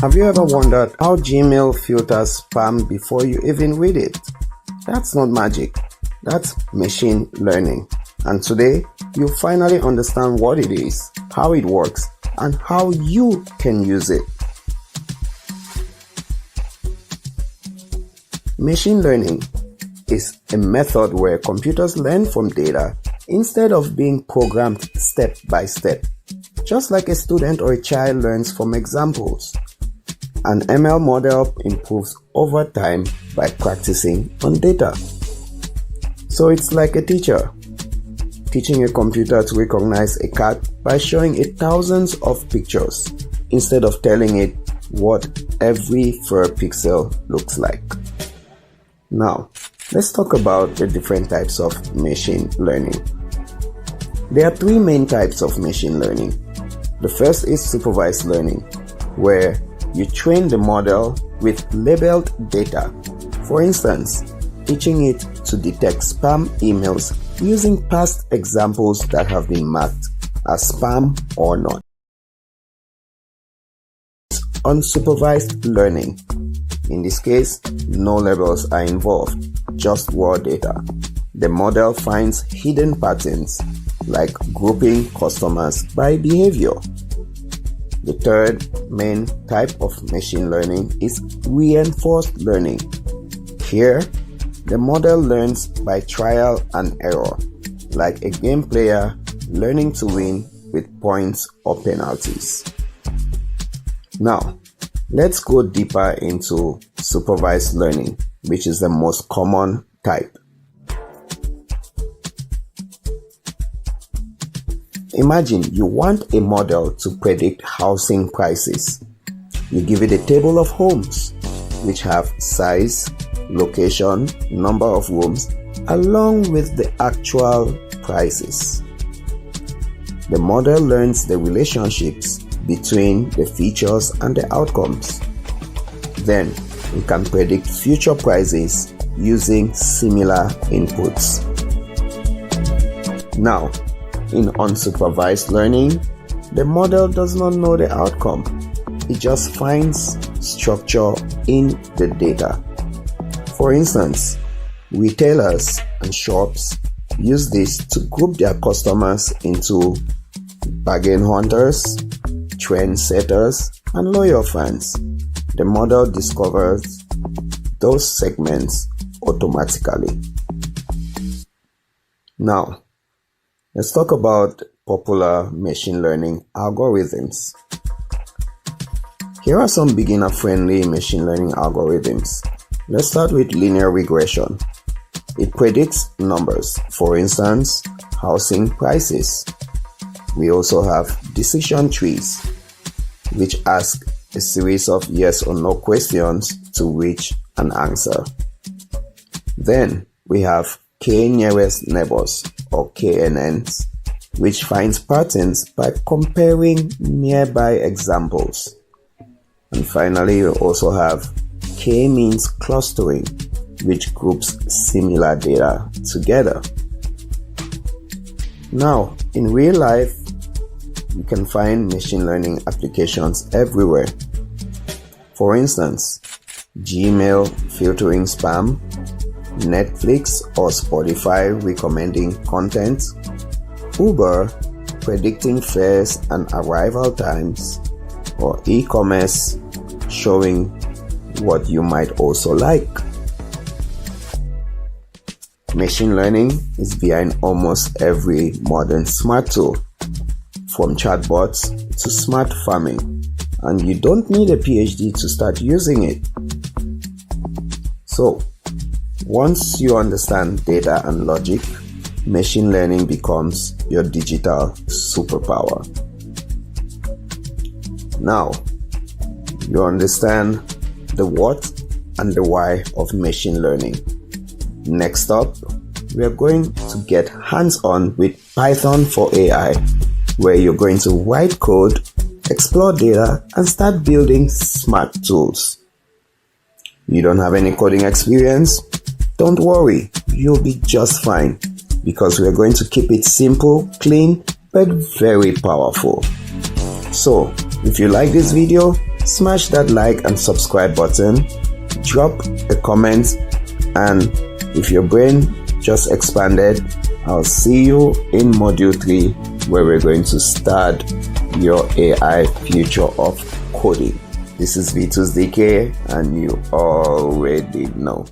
Have you ever wondered how Gmail filters spam before you even read it? That's not magic. That's machine learning. And today, you'll finally understand what it is, how it works, and how you can use it. Machine learning is a method where computers learn from data instead of being programmed step by step, just like a student or a child learns from examples. An ML model improves over time by practicing on data. So it's like a teacher teaching a computer to recognize a cat by showing it thousands of pictures instead of telling it what every fur pixel looks like. Now, let's talk about the different types of machine learning. There are three main types of machine learning. The first is supervised learning, where you train the model with labeled data. For instance, teaching it to detect spam emails using past examples that have been marked as spam or not. Unsupervised learning. In this case, no labels are involved, just raw data. The model finds hidden patterns like grouping customers by behavior. The third main type of machine learning is reinforced learning. Here, the model learns by trial and error, like a game player learning to win with points or penalties. Now, let's go deeper into supervised learning, which is the most common type. Imagine you want a model to predict housing prices. You give it a table of homes, which have size, location, number of rooms, along with the actual prices. The model learns the relationships between the features and the outcomes. Then, it can predict future prices using similar inputs. Now, in unsupervised learning, the model does not know the outcome. It just finds structure in the data. For instance, retailers and shops use this to group their customers into bargain hunters, trend setters, and loyal fans. The model discovers those segments automatically. Now, let's talk about popular machine learning algorithms. Here are some beginner-friendly machine learning algorithms. Let's start with linear regression. It predicts numbers, for instance, housing prices. We also have decision trees, which ask a series of yes or no questions to reach an answer. Then we have k-nearest neighbors, or KNNs, which finds patterns by comparing nearby examples. And finally, we also have k-means clustering, which groups similar data together. Now, in real life, you can find machine learning applications everywhere. For instance, Gmail filtering spam, Netflix or Spotify recommending content, Uber predicting fares and arrival times, or e-commerce showing what you might also like. Machine learning is behind almost every modern smart tool, from chatbots to smart farming, and you don't need a PhD to start using it. So, once you understand data and logic, machine learning becomes your digital superpower. Now, you understand the what and the why of machine learning. Next up, we are going to get hands-on with Python for AI, where you're going to write code, explore data, and start building smart tools. You don't have any coding experience? Don't worry, you'll be just fine, because we're going to keep it simple, clean, but very powerful. So, if you like this video, Smash that like and subscribe button, drop a comment, and if your brain just expanded, I'll see you in Module 3 where we're going to start your AI future of coding. This is Vitus DK and you already know.